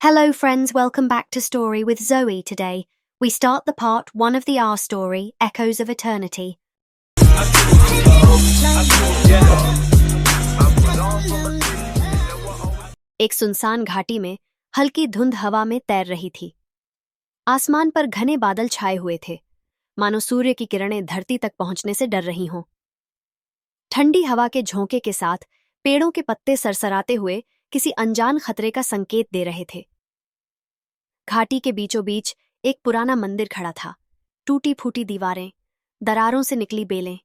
Hello, friends, welcome back to Story with Zoe today. We start the part 1 of the R story, Echoes of Eternity. एक सुनसान घाटी में हल्की धुंध हवा में तैर रही थी। आसमान पर घने बादल छाए हुए थे, मानो सूर्य की किरणें धरती तक पहुंचने से डर रही हों। ठंडी हवा के झोंके के साथ पेड़ों के पत्ते सरसराते हुए किसी अनजान खतरे का संकेत दे रहे थे। घाटी के बीचों बीच एक पुराना मंदिर खड़ा था। टूटी फूटी दीवारें, दरारों से निकली बेलें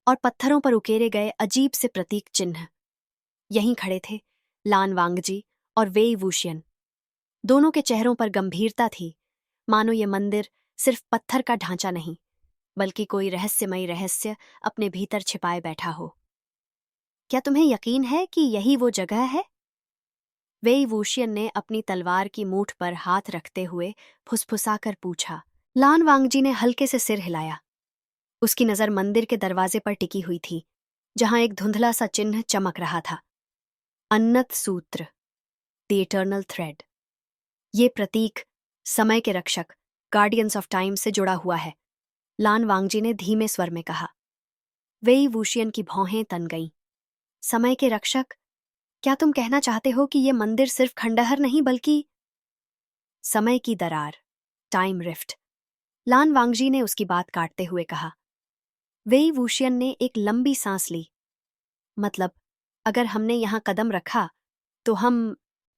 और पत्थरों पर उकेरे गए अजीब से प्रतीक चिन्ह। यहीं खड़े थे लान वांगजी और वेई वूशियन। दोनों के चेहरों पर गंभीरता थी, मानो ये मंदिर सिर्फ पत्थर का ढांचा नहीं, बल्कि कोई रहस्यमयी रहस्य अपने भीतर छिपाए बैठा हो। क्या तुम्हें यकीन है कि यही वो जगह है? वेई वूशियन ने अपनी तलवार की मूठ पर हाथ रखते हुए फुसफुसाकर पूछा। लान वांगजी ने हल्के से सिर हिलाया। उसकी नजर मंदिर के दरवाजे पर टिकी हुई थी, जहां एक धुंधला सा चिन्ह चमक रहा था। अन्नत सूत्र, द इटर्नल थ्रेड। ये प्रतीक समय के रक्षक, गार्डियंस ऑफ टाइम से जुड़ा हुआ है, लान वांगजी ने धीमे स्वर में कहा। वेई वूशियन की भौहें तन गईं। समय के रक्षक? क्या तुम कहना चाहते हो कि ये मंदिर सिर्फ खंडहर नहीं बल्कि समय की दरार, टाइम रिफ्ट? लान वांगजी ने उसकी बात काटते हुए कहा। वेई वूशियन ने एक लंबी सांस ली। मतलब, अगर हमने यहां कदम रखा तो हम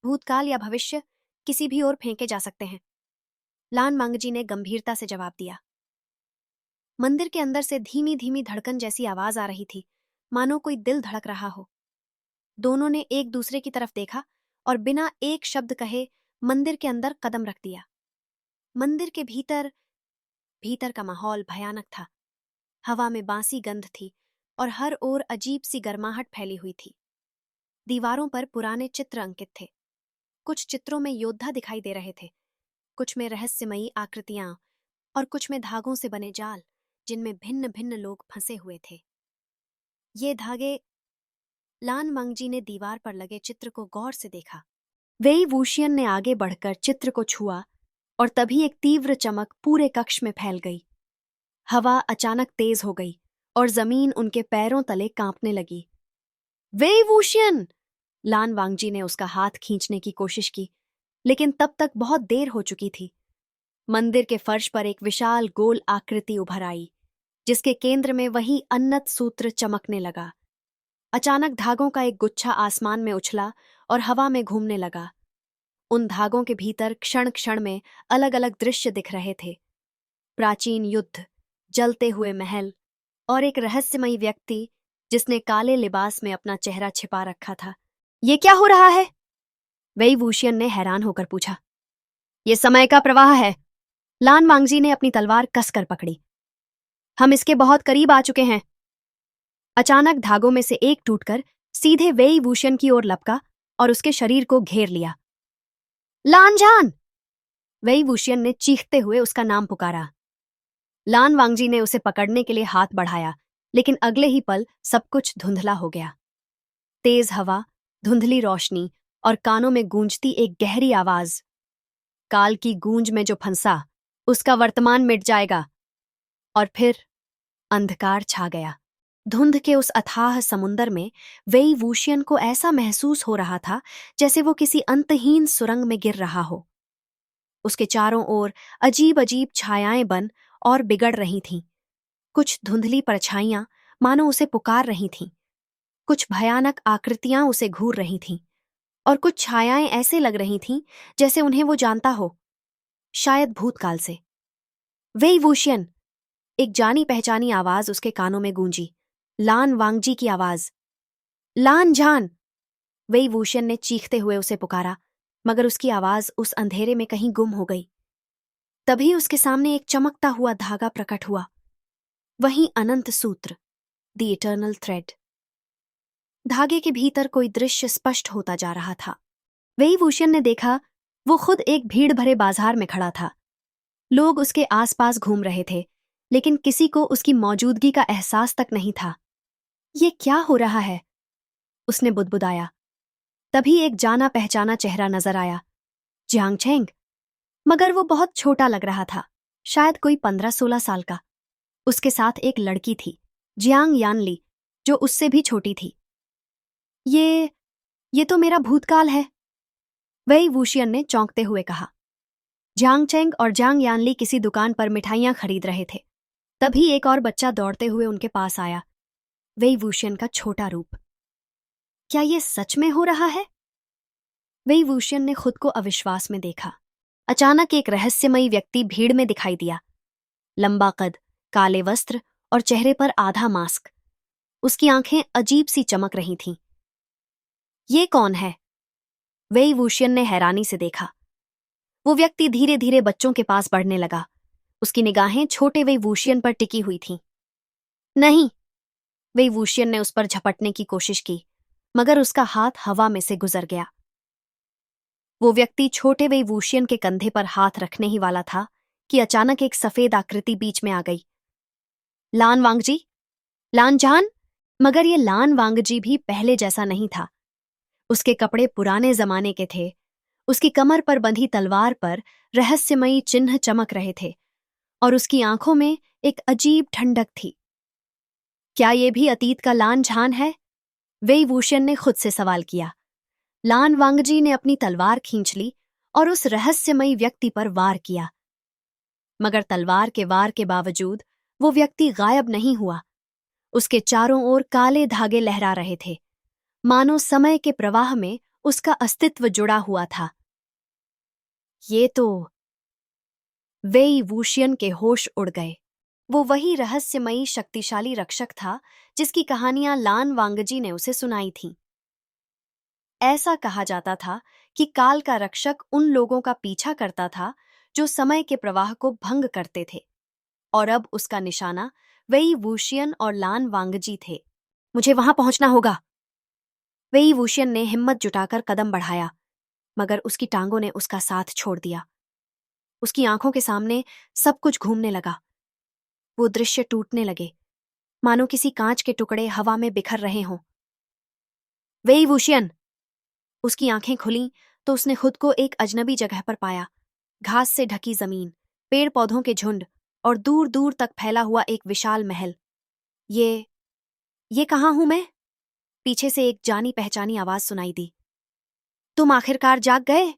भूतकाल या भविष्य किसी भी ओर फेंके जा सकते हैं। लान वांगजी ने गंभीरता से जवाब दिया। मंदिर के अंदर से धीमी धीमी धड़कन जैसी आवाज आ रही थी, मानो कोई दिल धड़क रहा हो। दोनों ने एक दूसरे की तरफ देखा और बिना एक शब्द कहे मंदिर के अंदर कदम रख दिया। मंदिर के भीतर का माहौल भयानक था। हवा में बांसी गंध थी और हर ओर अजीब सी गर्माहट फैली हुई थी। दीवारों पर पुराने चित्र अंकित थे। कुछ चित्रों में योद्धा दिखाई दे रहे थे, कुछ में रहस्यमयी आकृतियां और कुछ में धागों से बने जाल जिनमें भिन्न भिन्न लोग फंसे हुए थे। ये धागे? लान वांगजी ने दीवार पर लगे चित्र को गौर से देखा। वेई वूशियन ने आगे बढ़कर चित्र को छुआ और तभी एक तीव्र चमक पूरे कक्ष में फैल गई। हवा अचानक तेज हो गई और जमीन उनके पैरों तले कांपने लगी। वेई वूशियन! लान वांगजी ने उसका हाथ खींचने की कोशिश की, लेकिन तब तक बहुत देर हो चुकी थी। मंदिर के फर्श पर एक विशाल गोल आकृति उभर आई, जिसके केंद्र में वही अन्नत सूत्र चमकने लगा। अचानक धागों का एक गुच्छा आसमान में उछला और हवा में घूमने लगा। उन धागों के भीतर क्षण क्षण में अलग अलग दृश्य दिख रहे थे। प्राचीन युद्ध, जलते हुए महल और एक रहस्यमयी व्यक्ति जिसने काले लिबास में अपना चेहरा छिपा रखा था। ये क्या हो रहा है? वेई वूशियन ने हैरान होकर पूछा। ये समय का प्रवाह है। लान वांगजी ने अपनी तलवार कसकर पकड़ी। हम इसके बहुत करीब आ चुके हैं। अचानक धागों में से एक टूटकर सीधे वेई वूशियन की ओर लपका और उसके शरीर को घेर लिया। लानजान! वेई वूशियन ने चीखते हुए उसका नाम पुकारा। लान वांगजी ने उसे पकड़ने के लिए हाथ बढ़ाया, लेकिन अगले ही पल सब कुछ धुंधला हो गया। तेज हवा, धुंधली रोशनी और कानों में गूंजती एक गहरी आवाज। काल की गूंज में जो फंसा, उसका वर्तमान मिट जाएगा। और फिर अंधकार छा गया। धुंध के उस अथाह समुंदर में वेई वूशियन को ऐसा महसूस हो रहा था जैसे वो किसी अंतहीन सुरंग में गिर रहा हो। उसके चारों ओर अजीब अजीब छायाएं बन और बिगड़ रही थीं। कुछ धुंधली परछाइयां मानो उसे पुकार रही थीं, कुछ भयानक आकृतियां उसे घूर रही थीं, और कुछ छायाएं ऐसे लग रही थीं जैसे उन्हें वो जानता हो, शायद भूतकाल से। वेई वूशियन! एक जानी पहचानी आवाज उसके कानों में गूंजी। लान वांगजी की आवाज। लान जान! वेई वूशियन ने चीखते हुए उसे पुकारा, मगर उसकी आवाज उस अंधेरे में कहीं गुम हो गई। तभी उसके सामने एक चमकता हुआ धागा प्रकट हुआ। वही अनंत सूत्र, द इटर्नल थ्रेड। धागे के भीतर कोई दृश्य स्पष्ट होता जा रहा था। वेई वूशियन ने देखा, वो खुद एक भीड़ भरे बाजार में खड़ा था। लोग उसके आसपास घूम रहे थे, लेकिन किसी को उसकी मौजूदगी का एहसास तक नहीं था। ये क्या हो रहा है? उसने बुदबुदाया। तभी एक जाना पहचाना चेहरा नजर आया। जियांगचेंग, मगर वो बहुत छोटा लग रहा था, शायद कोई 15-16 साल का। उसके साथ एक लड़की थी, जियांग यानली, जो उससे भी छोटी थी। ये तो मेरा भूतकाल है, वही वूशियन ने चौंकते हुए कहा। जियांगचेंग और जियांग यानली किसी दुकान पर मिठाइयां खरीद रहे थे। तभी एक और बच्चा दौड़ते हुए उनके पास आया, वही वूशियन का छोटा रूप। क्या ये सच में हो रहा है? वही वूशियन ने खुद को अविश्वास में देखा। अचानक एक रहस्यमयी व्यक्ति भीड़ में दिखाई दिया। लंबा कद, काले वस्त्र और चेहरे पर आधा मास्क। उसकी आंखें अजीब सी चमक रही थीं। ये कौन है? वेई वूशियन ने हैरानी से देखा। वो व्यक्ति धीरे धीरे बच्चों के पास बढ़ने लगा। उसकी निगाहें छोटे वेई वूशियन पर टिकी हुई थीं। नहीं, वेई वूशियन ने उस पर झपटने की कोशिश की, मगर उसका हाथ हवा में से गुजर गया। वो व्यक्ति छोटे वेई वूशियन के कंधे पर हाथ रखने ही वाला था कि अचानक एक सफेद आकृति बीच में आ गई। लान वांगजी, लान जान। मगर ये लान वांगजी भी पहले जैसा नहीं था। उसके कपड़े पुराने जमाने के थे। उसकी कमर पर बंधी तलवार पर रहस्यमयी चिन्ह चमक रहे थे और उसकी आंखों में एक अजीब ठंडक थी। क्या ये भी अतीत का लान झान है? वेई वूशियन ने खुद से सवाल किया। लान वांगजी ने अपनी तलवार खींच ली और उस रहस्यमयी व्यक्ति पर वार किया। मगर तलवार के वार के बावजूद वो व्यक्ति गायब नहीं हुआ। उसके चारों ओर काले धागे लहरा रहे थे, मानो समय के प्रवाह में उसका अस्तित्व जुड़ा हुआ था। ये तो... वेई वूशियन के होश उड़ गए। वो वही रहस्यमयी शक्तिशाली रक्षक था जिसकी कहानियां लान वांगजी ने उसे सुनाई थीं। ऐसा कहा जाता था कि काल का रक्षक उन लोगों का पीछा करता था जो समय के प्रवाह को भंग करते थे, और अब उसका निशाना वेई वूशियन और लान वांगजी थे। मुझे वहां पहुंचना होगा। वेई वूशियन ने हिम्मत जुटाकर कदम बढ़ाया, मगर उसकी टांगों ने उसका साथ छोड़ दिया। उसकी आंखों के सामने सब कुछ घूमने लगा। वो दृश्य टूटने लगे, मानो किसी कांच के टुकड़े हवा में बिखर रहे हों। वेई वूशियन! उसकी आंखें खुलीं तो उसने खुद को एक अजनबी जगह पर पाया। घास से ढकी जमीन, पेड़ पौधों के झुंड और दूर दूर तक फैला हुआ एक विशाल महल। ये कहाँ हूं मैं? पीछे से एक जानी पहचानी आवाज सुनाई दी। तुम आखिरकार जाग गए?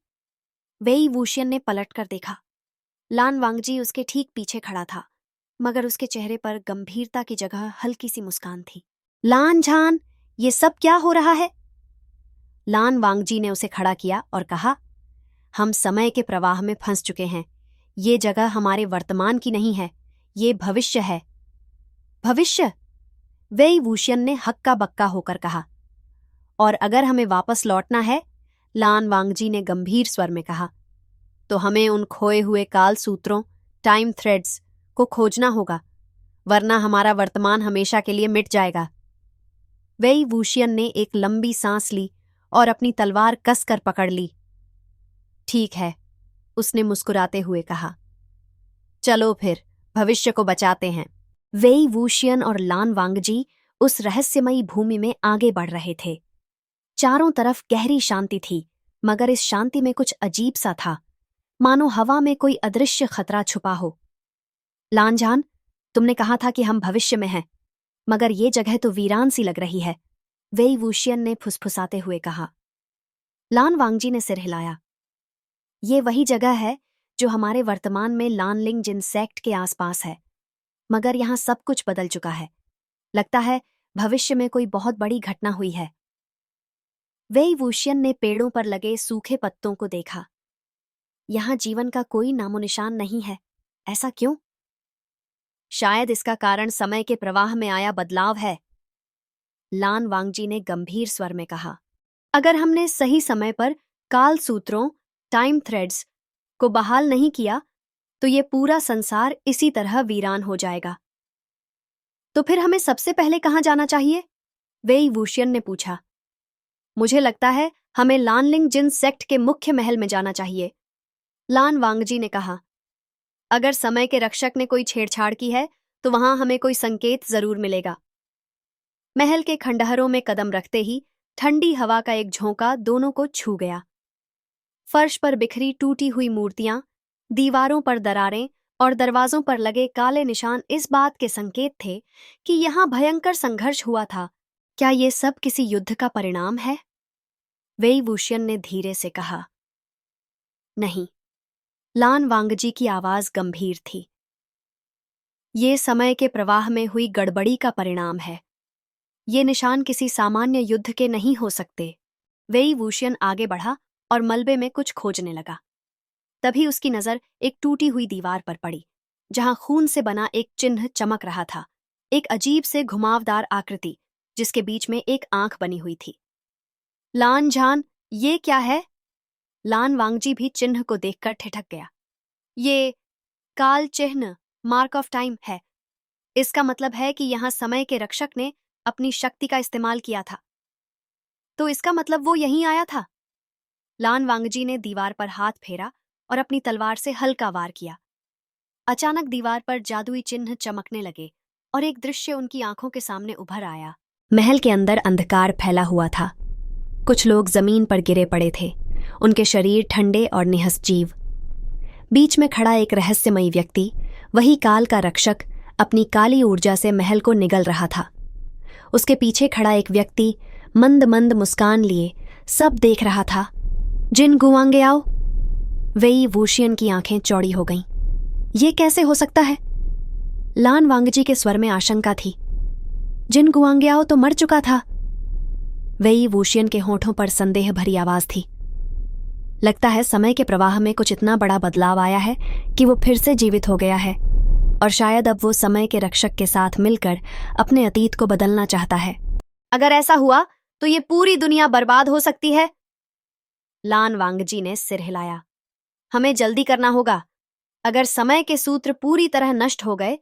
वेई वूशियन ने पलटकर देखा। लान वांगजी उसके ठीक पीछे खड़ा था, मगर उसके चेहरे पर गंभीरता की जगह हल्की सी मुस्कान थी। लान झान, ये सब क्या हो रहा है? लान वांगजी ने उसे खड़ा किया और कहा, हम समय के प्रवाह में फंस चुके हैं। ये जगह हमारे वर्तमान की नहीं है, ये भविष्य है। भविष्य? वेई वूशियन ने हक्का बक्का होकर कहा। और अगर हमें वापस लौटना है, लान वांगजी ने गंभीर स्वर में कहा, तो हमें उन खोए हुए काल सूत्रों, टाइम थ्रेड्स को खोजना होगा, वरना हमारा वर्तमान हमेशा के लिए मिट जाएगा। वेई वूशियन ने एक लंबी सांस ली और अपनी तलवार कसकर पकड़ ली। ठीक है, उसने मुस्कुराते हुए कहा। चलो फिर भविष्य को बचाते हैं। वेई वूशियन और लान वांगजी उस रहस्यमयी भूमि में आगे बढ़ रहे थे। चारों तरफ गहरी शांति थी, मगर इस शांति में कुछ अजीब सा था, मानो हवा में कोई अदृश्य खतरा छुपा हो। लानजान, तुमने कहा था कि हम भविष्य में हैं, मगर ये जगह तो वीरान सी लग रही है, वेई वूशियन ने फुसफुसाते हुए कहा। लान वांगजी ने सिर हिलाया। ये वही जगह है जो हमारे वर्तमान में लानलिंग जिन सेक्ट के आसपास है, मगर यहां सब कुछ बदल चुका है। लगता है भविष्य में कोई बहुत बड़ी घटना हुई है। वेई वूशियन ने पेड़ों पर लगे सूखे पत्तों को देखा। यहां जीवन का कोई नामोनिशान नहीं है। ऐसा क्यों? शायद इसका कारण समय के प्रवाह में आया बदलाव है, लान वांगजी ने गंभीर स्वर में कहा। अगर हमने सही समय पर काल सूत्रों, टाइम थ्रेड्स को बहाल नहीं किया, तो ये पूरा संसार इसी तरह वीरान हो जाएगा। तो फिर हमें सबसे पहले कहां जाना चाहिए? वेई वूशियन ने पूछा। मुझे लगता है हमें लानलिंग जिन सेक्ट के मुख्य महल में जाना चाहिए, लान वांगजी ने कहा। अगर समय के रक्षक ने कोई छेड़छाड़ की है, तो वहां हमें कोई संकेत जरूर मिलेगा। महल के खंडहरों में कदम रखते ही ठंडी हवा का एक झोंका दोनों को छू गया। फर्श पर बिखरी टूटी हुई मूर्तियां, दीवारों पर दरारें और दरवाजों पर लगे काले निशान इस बात के संकेत थे कि यहां भयंकर संघर्ष हुआ था। क्या ये सब किसी युद्ध का परिणाम है? वेई वूशियन ने धीरे से कहा। नहीं। लान वांगजी की आवाज गंभीर थी। ये समय के प्रवाह में हुई गड़बड़ी का परिणाम है। ये निशान किसी सामान्य युद्ध के नहीं हो सकते। वेई वूशियन आगे बढ़ा और मलबे में कुछ खोजने लगा। तभी उसकी नजर एक टूटी हुई दीवार पर पड़ी, जहां खून से बना एक चिन्ह चमक रहा था। एक अजीब से घुमावदार आकृति, जिसके बीच में एक आंख बनी हुई थी। लान झान, ये क्या है? लान वांगजी भी चिन्ह को देखकर ठिठक गया। ये काल चिन्ह, मार्क ऑफ टाइम है। इसका मतलब है कि यहां समय के रक्षक ने अपनी शक्ति का इस्तेमाल किया था। तो इसका मतलब वो यहीं आया था। लान वांगजी ने दीवार पर हाथ फेरा और अपनी तलवार से हल्का वार किया। अचानक दीवार पर जादुई चिन्ह चमकने लगे और एक दृश्य उनकी आंखों के सामने उभर आया। महल के अंदर अंधकार फैला हुआ था। कुछ लोग जमीन पर गिरे पड़े थे, उनके शरीर ठंडे और निहसजीव। बीच में खड़ा एक रहस्यमयी व्यक्ति, वही काल का रक्षक, अपनी काली ऊर्जा से महल को निगल रहा था। उसके पीछे खड़ा एक व्यक्ति मंद मंद मुस्कान लिए सब देख रहा था। जिन गुआंगयाओ। वेई वूशियन की आंखें चौड़ी हो गईं। ये कैसे हो सकता है? लान वांगजी के स्वर में आशंका थी। जिन गुआंगयाओ तो मर चुका था। वेई वूशियन के होठों पर संदेह भरी आवाज थी। लगता है समय के प्रवाह में कुछ इतना बड़ा बदलाव आया है कि वो फिर से जीवित हो गया है, और शायद अब वो समय के रक्षक के साथ मिलकर अपने अतीत को बदलना चाहता है। अगर ऐसा हुआ तो ये पूरी दुनिया बर्बाद हो सकती है। लान वांगजी ने सिर हिलाया। हमें जल्दी करना होगा। अगर समय के सूत्र पूरी तरह नष्ट हो गए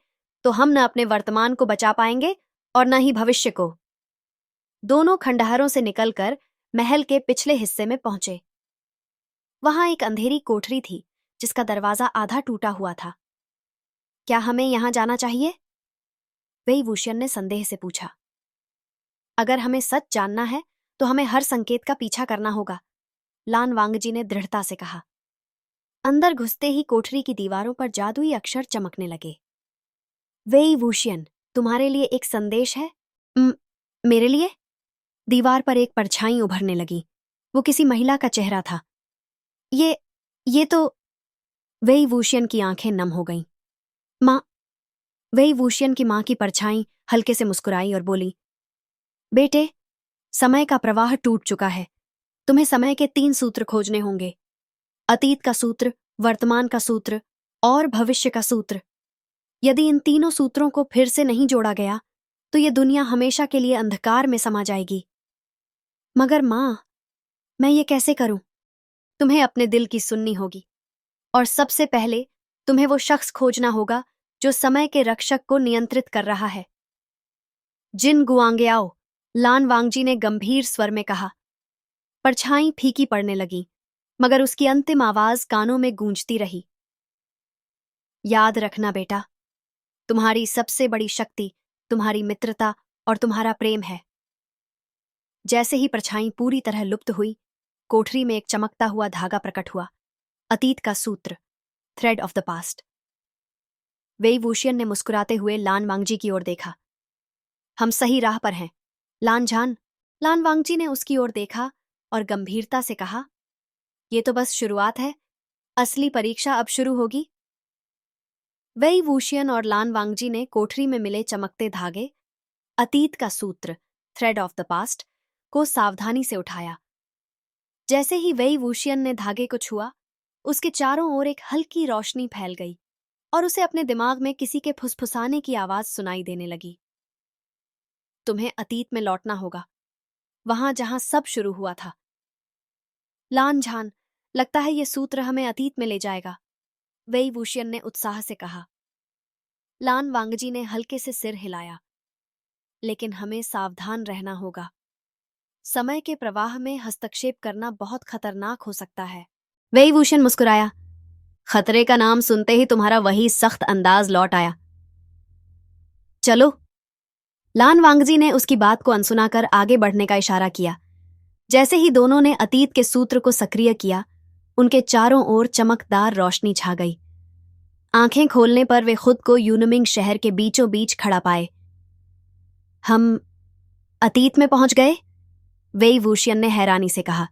तो हम न अपने वर्तमान को बचा पाएंगे और न ही भविष्य को। दोनों खंडहरों से निकलकर महल के पिछले हिस्से में पहुंचे। वहां एक अंधेरी कोठरी थी जिसका दरवाजा आधा टूटा हुआ था। क्या हमें यहां जाना चाहिए? वेई वूशियन ने संदेह से पूछा। अगर हमें सच जानना है तो हमें हर संकेत का पीछा करना होगा, लान वांगजी ने दृढ़ता से कहा। अंदर घुसते ही कोठरी की दीवारों पर जादुई अक्षर चमकने लगे। वेई वूशियन, तुम्हारे लिए एक संदेश है। मेरे लिए? दीवार पर एक परछाई उभरने लगी। वो किसी महिला का चेहरा था। ये तो। वेई वूशियन की आंखें नम हो गईं। माँ। वेई वूशियन की माँ की परछाई हल्के से मुस्कुराई और बोली, बेटे, समय का प्रवाह टूट चुका है। तुम्हें समय के 3 सूत्र खोजने होंगे। अतीत का सूत्र, वर्तमान का सूत्र और भविष्य का सूत्र। यदि इन तीनों सूत्रों को फिर से नहीं जोड़ा गया तो ये दुनिया हमेशा के लिए अंधकार में समा जाएगी। मगर माँ, मैं ये कैसे करूं? तुम्हें अपने दिल की सुननी होगी, और सबसे पहले तुम्हें वो शख्स खोजना होगा जो समय के रक्षक को नियंत्रित कर रहा है। जिन गुआंगयाओ, लान वांगजी ने गंभीर स्वर में कहा। परछाई फीकी पड़ने लगी, मगर उसकी अंतिम आवाज कानों में गूंजती रही। याद रखना बेटा, तुम्हारी सबसे बड़ी शक्ति तुम्हारी मित्रता और तुम्हारा प्रेम है। जैसे ही परछाई पूरी तरह लुप्त हुई, कोठरी में एक चमकता हुआ धागा प्रकट हुआ। अतीत का सूत्र, थ्रेड ऑफ द पास्ट। वेई वूशियन ने मुस्कुराते हुए लान वांगजी की ओर देखा। हम सही राह पर हैं, लान झान। लान वांगजी ने उसकी ओर देखा और गंभीरता से कहा, ये तो बस शुरुआत है, असली परीक्षा अब शुरू होगी। वेई वूशियन और लान वांगजी ने कोठरी में मिले चमकते धागे, अतीत का सूत्र, थ्रेड ऑफ द पास्ट, को सावधानी से उठाया। जैसे ही वेई वूशियन ने धागे को छुआ, उसके चारों ओर एक हल्की रोशनी फैल गई और उसे अपने दिमाग में किसी के फुसफुसाने की आवाज सुनाई देने लगी। तुम्हें अतीत में लौटना होगा, वहां जहां सब शुरू हुआ था। लान झान, लगता है ये सूत्र हमें अतीत में ले जाएगा, वेई वूशियन ने उत्साह से कहा। लान वांगजी ने हल्के से सिर हिलाया। लेकिन हमें सावधान रहना होगा। समय के प्रवाह में हस्तक्षेप करना बहुत खतरनाक हो सकता है। वेई वूशियन मुस्कुराया। खतरे का नाम सुनते ही तुम्हारा वही सख्त अंदाज लौट आया। चलो। लान वांगजी ने उसकी बात को अनसुना कर आगे बढ़ने का इशारा किया। जैसे ही दोनों ने अतीत के सूत्र को सक्रिय किया, उनके चारों ओर चमकदार रोशनी छा गई। आंखें खोलने पर वे खुद को यूनमिंग शहर के बीचों बीच खड़ा पाए। हम अतीत में पहुंच गए? वेई वूशियन ने हैरानी से कहा।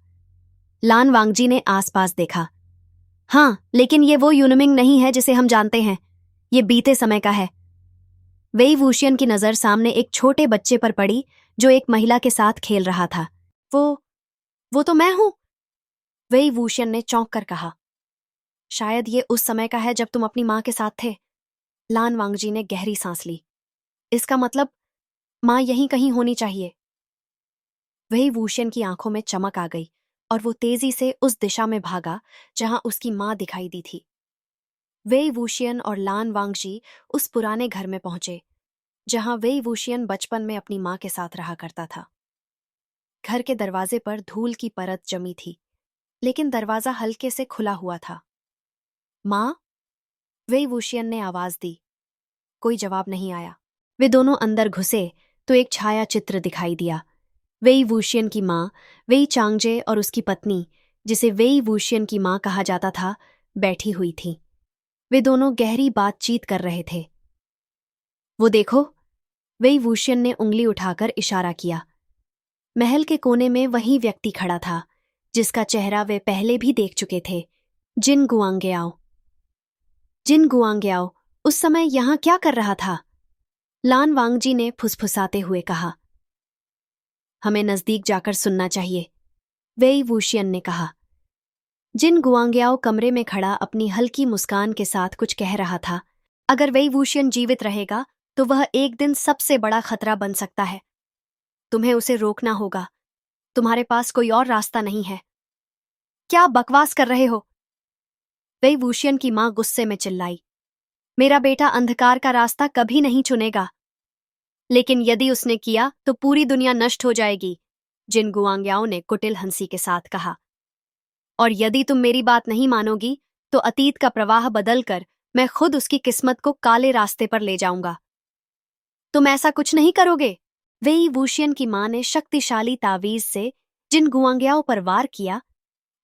लान वांगजी ने आसपास देखा। हाँ, लेकिन ये वो यूनमिंग नहीं है जिसे हम जानते हैं। ये बीते समय का है। वेई वूशियन की नजर सामने एक छोटे बच्चे पर पड़ी जो एक महिला के साथ खेल रहा था। वो तो मैं हूं, वेई वूशियन ने चौंक कर कहा। शायद ये उस समय का है जब तुम अपनी मां के साथ थे। लान वांगजी ने गहरी सांस ली। इसका मतलब मां यहीं कहीं होनी चाहिए। वेई वूशियन की आंखों में चमक आ गई और वो तेजी से उस दिशा में भागा जहां उसकी मां दिखाई दी थी। वेई वूशियन और लान वांगजी उस पुराने घर में पहुंचे जहां वेई वूशियन बचपन में अपनी मां के साथ रहा करता था। घर के दरवाजे पर धूल की परत जमी थी, लेकिन दरवाजा हल्के से खुला हुआ था। मां? वेई वूशियन ने आवाज दी। कोई जवाब नहीं आया। वे दोनों अंदर घुसे तो एक छाया चित्र दिखाई दिया। वेई वूशियन की मां, वेई चांगजे और उसकी पत्नी, जिसे वेई वूशियन की मां कहा जाता था, बैठी हुई थी। वे दोनों गहरी बातचीत कर रहे थे। वो देखो, वेई वूशियन ने उंगली उठाकर इशारा किया। महल के कोने में वही व्यक्ति खड़ा था जिसका चेहरा वे पहले भी देख चुके थे, जिन गुआंग्याओ। जिन गुआंग्याओ उस समय यहां क्या कर रहा था? लान वांगजी ने फुसफुसाते हुए कहा। हमें नजदीक जाकर सुनना चाहिए, वेई वूशियन ने कहा। जिन गुआंग्याओ कमरे में खड़ा अपनी हल्की मुस्कान के साथ कुछ कह रहा था। अगर वेई वूशियन जीवित रहेगा तो वह एक दिन सबसे बड़ा खतरा बन सकता है। तुम्हें उसे रोकना होगा। तुम्हारे पास कोई और रास्ता नहीं है। क्या बकवास कर रहे हो? वेई वूशियन की मां गुस्से में चिल्लाई। मेरा बेटा अंधकार का रास्ता कभी नहीं चुनेगा, लेकिन यदि उसने किया तो पूरी दुनिया नष्ट हो जाएगी, जिन गुआंग्याओ ने कुटिल हंसी के साथ कहा। और यदि तुम मेरी बात नहीं मानोगी तो अतीत का प्रवाह बदलकर मैं खुद उसकी किस्मत को काले रास्ते पर ले जाऊंगा। तुम ऐसा कुछ नहीं करोगे? वेई वूशियन की मां ने शक्तिशाली तावीज से जिन गुआंग्याओ पर वार किया,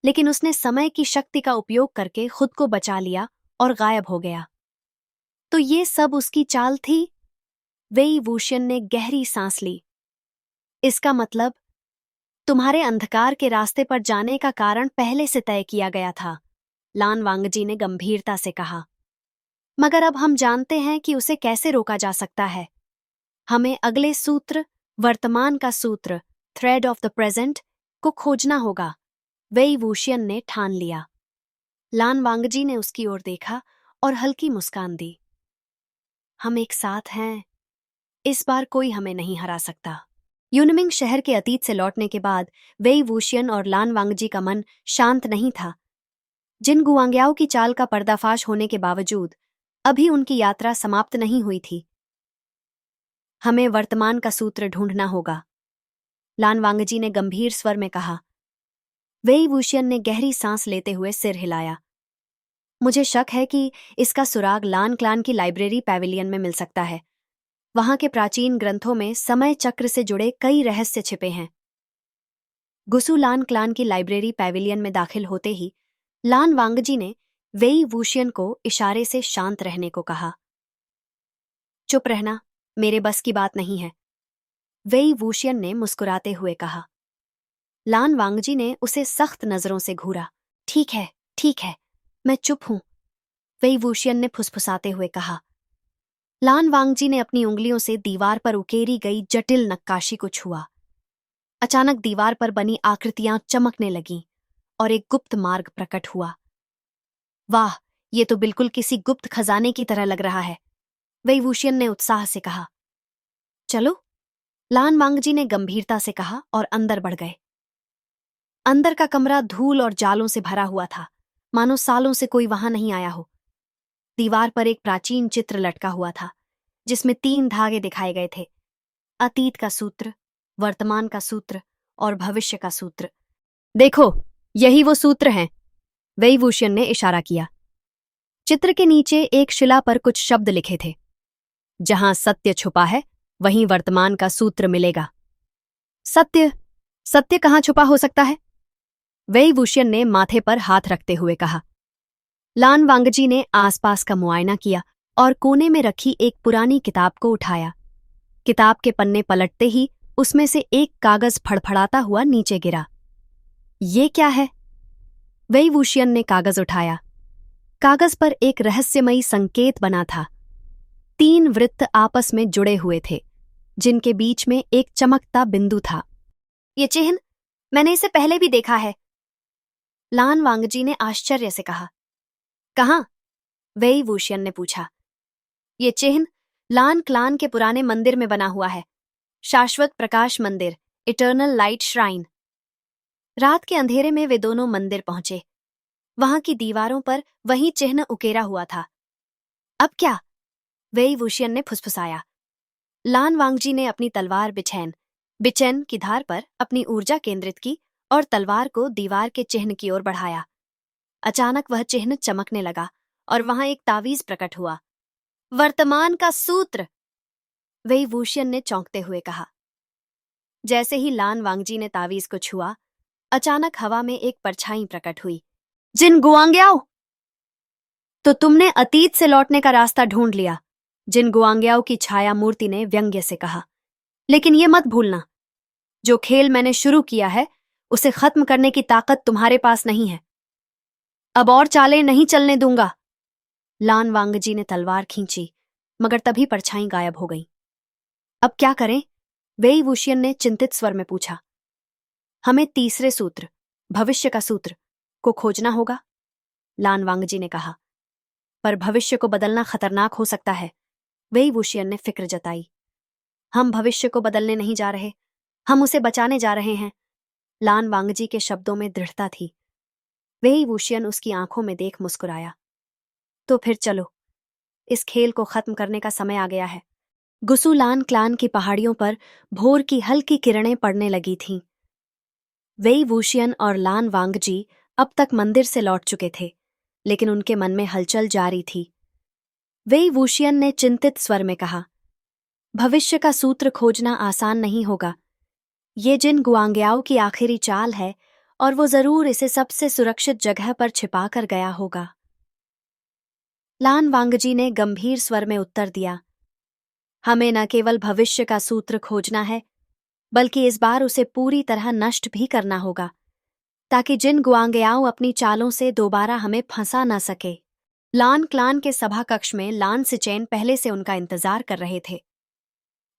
लेकिन उसने समय की शक्ति का उपयोग करके खुद को बचा लिया और गायब हो गया। तो ये सब उसकी चाल थी? वेई वूशियन ने गहरी सांस ली। इसका मतलब तुम्हारे अंधकार के रास्ते पर जाने का कारण पहले से तय किया गया था, लान वांगजी ने गंभीरता से कहा। मगर अब हम जानते हैं कि उसे कैसे रोका जा सकता है। हमें अगले सूत्र, वर्तमान का सूत्र, थ्रेड ऑफ द प्रेजेंट, को खोजना होगा, वेई वूशियन ने ठान लिया। लान वांगजी ने उसकी ओर देखा और हल्की मुस्कान दी। हम एक साथ हैं। इस बार कोई हमें नहीं हरा सकता। यूनमिंग शहर के अतीत से लौटने के बाद वेई वूशियन और लान वांगजी का मन शांत नहीं था। जिन गुआंग्याओ की चाल का पर्दाफाश होने के बावजूद अभी उनकी यात्रा समाप्त नहीं हुई थी। हमें वर्तमान का सूत्र ढूंढना होगा, लान वांगजी ने गंभीर स्वर में कहा। वेई वूशियन ने गहरी सांस लेते हुए सिर हिलाया। मुझे शक है कि इसका सुराग लान क्लान की लाइब्रेरी पैविलियन में मिल सकता है। वहां के प्राचीन ग्रंथों में समय चक्र से जुड़े कई रहस्य छिपे हैं। गुसु लान क्लान की लाइब्रेरी पैविलियन में दाखिल होते ही लान वांगजी ने वेई वूशियन को इशारे से शांत रहने को कहा। चुप रहना मेरे बस की बात नहीं है, वेई वूशियन ने मुस्कुराते हुए कहा। लान वांगजी ने उसे सख्त नजरों से घूरा। ठीक है, मैं चुप हूं, वेई वूशियन ने फुसफुसाते हुए कहा। लान वांगजी ने अपनी उंगलियों से दीवार पर उकेरी गई जटिल नक्काशी को छुआ। अचानक दीवार पर बनी आकृतियां चमकने लगीं और एक गुप्त मार्ग प्रकट हुआ। वाह, ये तो बिल्कुल किसी गुप्त खजाने की तरह लग रहा है, वेई वूशियन ने उत्साह से कहा। चलो, लान वांगजी ने गंभीरता से कहा और अंदर बढ़ गए। अंदर का कमरा धूल और जालों से भरा हुआ था, मानो सालों से कोई वहां नहीं आया हो। दीवार पर एक प्राचीन चित्र लटका हुआ था जिसमें 3 धागे दिखाए गए थे, अतीत का सूत्र, वर्तमान का सूत्र और भविष्य का सूत्र। देखो, यही वो सूत्र हैं, वेई वूशियन ने इशारा किया। चित्र के नीचे एक शिला पर कुछ शब्द लिखे थे। जहां सत्य छुपा है वहीं वर्तमान का सूत्र मिलेगा। सत्य कहां छुपा हो सकता है? वेई वुशियन ने माथे पर हाथ रखते हुए कहा। लान वांगजी ने आसपास का मुआयना किया और कोने में रखी एक पुरानी किताब को उठाया। किताब के पन्ने पलटते ही उसमें से एक कागज फड़फड़ाता हुआ नीचे गिरा। ये क्या है? वेई वुशियन ने कागज उठाया। कागज पर एक रहस्यमयी संकेत बना था। 3 वृत्त आपस में जुड़े हुए थे, जिनके बीच में एक चमकता बिंदु था। ये चिन्ह मैंने इसे पहले भी देखा है, लान वांगजी ने आश्चर्य से कहा। कहाँ? वेई वुशियन ने पूछा। ये चिन्ह लान क्लान के पुराने मंदिर में बना हुआ है, शाश्वत प्रकाश मंदिर, इटर्नल लाइट श्राइन। रात के अंधेरे में वे दोनों मंदिर पहुंचे। वहां की दीवारों पर वही चिन्ह उकेरा हुआ था। अब क्या? वेई वुशियन ने फुसफुसाया। लान वांगजी ने अपनी तलवार बिचैन की धार पर अपनी ऊर्जा केंद्रित की और तलवार को दीवार के चिन्ह की ओर बढ़ाया। अचानक वह चिन्ह चमकने लगा और वहां एक तावीज प्रकट हुआ। वर्तमान का सूत्र, वेई वुशियन ने चौंकते हुए कहा। जैसे ही लान वांगजी ने तावीज को छुआ, अचानक हवा में एक परछाई प्रकट हुई। जिन गुआंग्याओ, तो तुमने अतीत से लौटने का रास्ता ढूंढ लिया, जिन गुआंग्याओ की छाया मूर्ति ने व्यंग्य से कहा। लेकिन ये मत भूलना, जो खेल मैंने शुरू किया है उसे खत्म करने की ताकत तुम्हारे पास नहीं है। अब और चालें नहीं चलने दूंगा। लान वांगजी ने तलवार खींची, मगर तभी परछाई गायब हो गई। अब क्या करें? वेई वुशियन ने चिंतित स्वर में पूछा। हमें तीसरे सूत्र, भविष्य का सूत्र, को खोजना होगा, लान वांगजी ने कहा। पर भविष्य को बदलना खतरनाक हो सकता है, वेई वुशियन ने फिक्र जताई। हम भविष्य को बदलने नहीं जा रहे, हम उसे बचाने जा रहे हैं, लान वांगजी के शब्दों में दृढ़ता थी। वेई वुशियन उसकी आंखों में देख मुस्कुराया। तो फिर चलो, इस खेल को खत्म करने का समय आ गया है। गुसु लान क्लान की पहाड़ियों पर भोर की हल्की किरणें पड़ने लगी थीं। वेई वुशियन और लान वांगजी अब तक मंदिर से लौट चुके थे, लेकिन उनके मन में हलचल जारी थी। वेई वुशियन ने चिंतित स्वर में कहा, भविष्य का सूत्र खोजना आसान नहीं होगा। ये जिन गुआंग्याओं की आखिरी चाल है और वो जरूर इसे सबसे सुरक्षित जगह पर छिपा कर गया होगा। लान वांगजी ने गंभीर स्वर में उत्तर दिया, हमें न केवल भविष्य का सूत्र खोजना है, बल्कि इस बार उसे पूरी तरह नष्ट भी करना होगा, ताकि जिन गुआंग्याओं अपनी चालों से दोबारा हमें फंसा न सके। लान क्लान के सभा कक्ष में लान सिचेन पहले से उनका इंतजार कर रहे थे।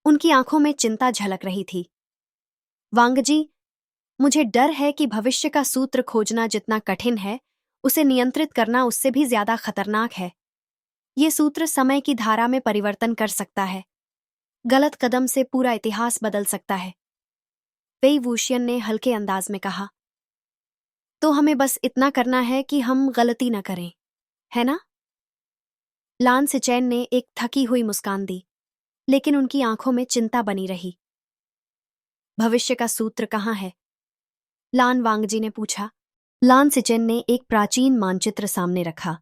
उनकी आंखों में चिंता झलक रही थी। वांगजी, मुझे डर है कि भविष्य का सूत्र खोजना जितना कठिन है, उसे नियंत्रित करना उससे भी ज्यादा खतरनाक है। ये सूत्र समय की धारा में परिवर्तन कर सकता है। गलत कदम से पूरा इतिहास बदल सकता है। वेई वुशियन ने हल्के अंदाज में कहा। तो हमें बस इतना करना है कि हम गलती न करें, है ना? लान सिचेन ने एक थकी हुई मुस्कान दी, लेकिन उनकी आंखों में चिंता बनी रही। भविष्य का सूत्र कहाँ है? लान वांगजी ने पूछा। लान सिचेन ने एक प्राचीन मानचित्र सामने रखा।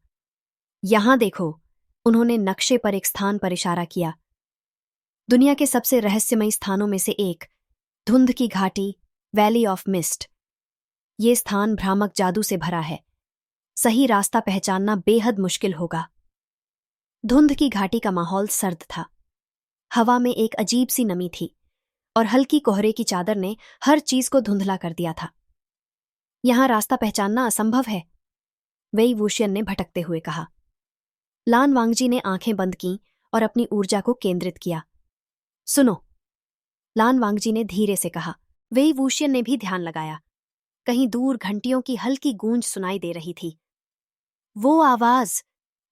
यहां देखो, उन्होंने नक्शे पर एक स्थान पर इशारा किया। दुनिया के सबसे रहस्यमयी स्थानों में से एक, धुंध की घाटी, वैली ऑफ मिस्ट। ये स्थान भ्रामक जादू से भरा है। सही रास्ता पहचानना बेहद मुश्किल होगा। धुंध की घाटी का माहौल सर्द था। हवा में एक अजीब सी नमी थी और हल्की कोहरे की चादर ने हर चीज को धुंधला कर दिया था। यहां रास्ता पहचानना असंभव है, वेई वुशियन ने भटकते हुए कहा। लान वांगजी ने आंखें बंद कीं और अपनी ऊर्जा को केंद्रित किया। सुनो, लान वांगजी ने धीरे से कहा। वेई वुशियन ने भी ध्यान लगाया। कहीं दूर घंटियों की हल्की गूंज सुनाई दे रही थी। वो आवाज,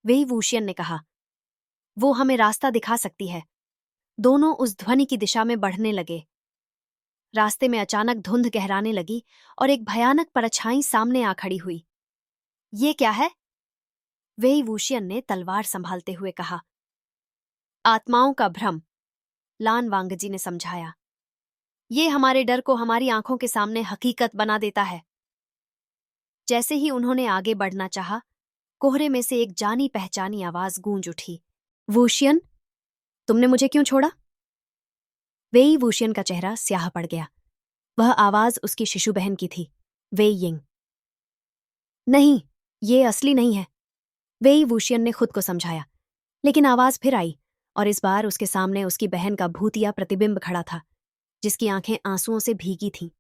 वेई वुशियन ने कहा, वो हमें रास्ता दिखा सकती है। दोनों उस ध्वनि की दिशा में बढ़ने लगे। रास्ते में अचानक धुंध गहराने लगी और एक भयानक परछाई सामने आ खड़ी हुई। ये क्या है? वेई वुशियन ने तलवार संभालते हुए कहा। आत्माओं का भ्रम, लान वांगजी ने समझाया। ये हमारे डर को हमारी आंखों के सामने हकीकत बना देता है। जैसे ही उन्होंने आगे बढ़ना चाहा, कोहरे में से एक जानी पहचानी आवाज गूंज उठी। वुशियन, तुमने मुझे क्यों छोड़ा? वेई वुशियन का चेहरा स्याह पड़ गया। वह आवाज उसकी शिशु बहन की थी, वेई यिंग। नहीं, ये असली नहीं है। वेई वूशियन ने खुद को समझाया, लेकिन आवाज फिर आई और इस बार उसके सामने उसकी बहन का भूतिया प्रतिबिंब खड़ा था, जिसकी आंखें आंसुओं से भीगी थीं।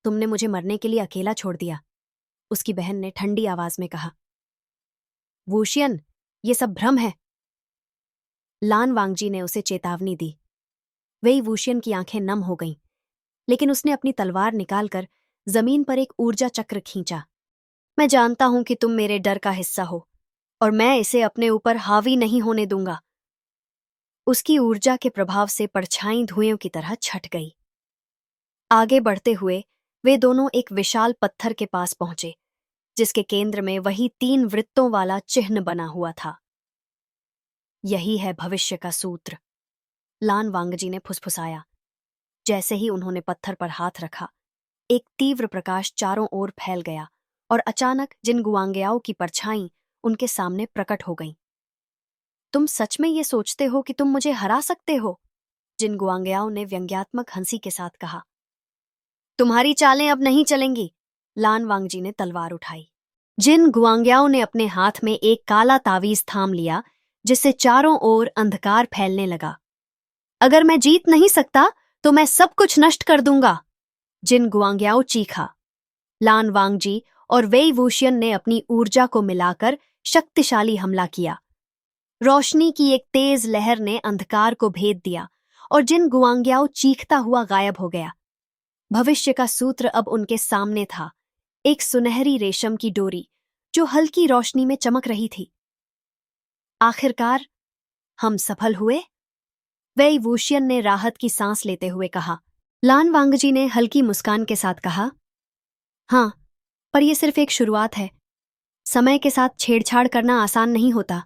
तुमने मुझे मरने के लिए अकेला छोड़ दिया, उसकी बहन ने ठंडी आवाज में कहा। वूशियन, ये सब भ्रम है। लान वांगजी ने उसे चेतावनी दी। वेई वूशियन की आंखें नम हो गईं, लेकिन उसने अपनी तलवार निकालकर जमीन पर एक ऊर्जा चक्र खींचा। मैं जानता हूं कि तुम मेरे डर का हिस्सा हो, और मैं इसे अपने ऊपर हावी नहीं होने दूंगा। उसकी ऊर्जा के प्रभाव से परछाई धुएं की तरह छट गई। आगे बढ़ते हुए वे दोनों एक विशाल पत्थर के पास पहुंचे, जिसके केंद्र में वही 3 वृत्तों वाला चिन्ह बना हुआ था। यही है भविष्य का सूत्र, लान वांगजी ने फुसफुसाया। जैसे ही उन्होंने पत्थर पर हाथ रखा, एक तीव्र प्रकाश चारों ओर फैल गया और अचानक जिन गुआंग्याओं की परछाई उनके सामने प्रकट हो गईं। तुम सच में ये सोचते हो कि तुम मुझे हरा सकते हो? जिन गुआंग्याओं ने व्यंग्यात्मक हंसी के साथ कहा। तुम्हारी चालें अब नहीं चलेंगी, लान वांगजी ने तलवार उठाई। जिन गुआंग्याओं ने अपने हाथ में एक काला तावीज थाम लिया, जिससे चारों ओर अंधकार फैलने लगा। अगर मैं जीत नहीं सकता तो मैं सब कुछ नष्ट कर दूंगा, जिन गुआंग्याओं चीखा। लान वांगजी और वेई वूशियन ने अपनी ऊर्जा को मिलाकर शक्तिशाली हमला किया। रोशनी की एक तेज लहर ने अंधकार को भेद दिया और जिन गुआंग्याओं चीखता हुआ गायब हो गया। भविष्य का सूत्र अब उनके सामने था, एक सुनहरी रेशम की डोरी जो हल्की रोशनी में चमक रही थी। आखिरकार हम सफल हुए, वेई वूशियन ने राहत की सांस लेते हुए कहा। लान वांगजी ने हल्की मुस्कान के साथ कहा, हाँ, पर यह सिर्फ एक शुरुआत है। समय के साथ छेड़छाड़ करना आसान नहीं होता।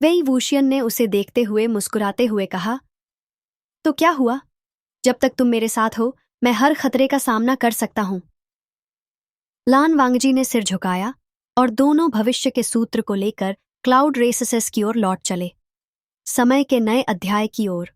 वेई वूशियन ने उसे देखते हुए मुस्कुराते हुए कहा, तो क्या हुआ? जब तक तुम मेरे साथ हो, मैं हर खतरे का सामना कर सकता हूं। लान वांगजी ने सिर झुकाया और दोनों भविष्य के सूत्र को लेकर क्लाउड रेसेस की ओर लौट चले, समय के नए अध्याय की ओर।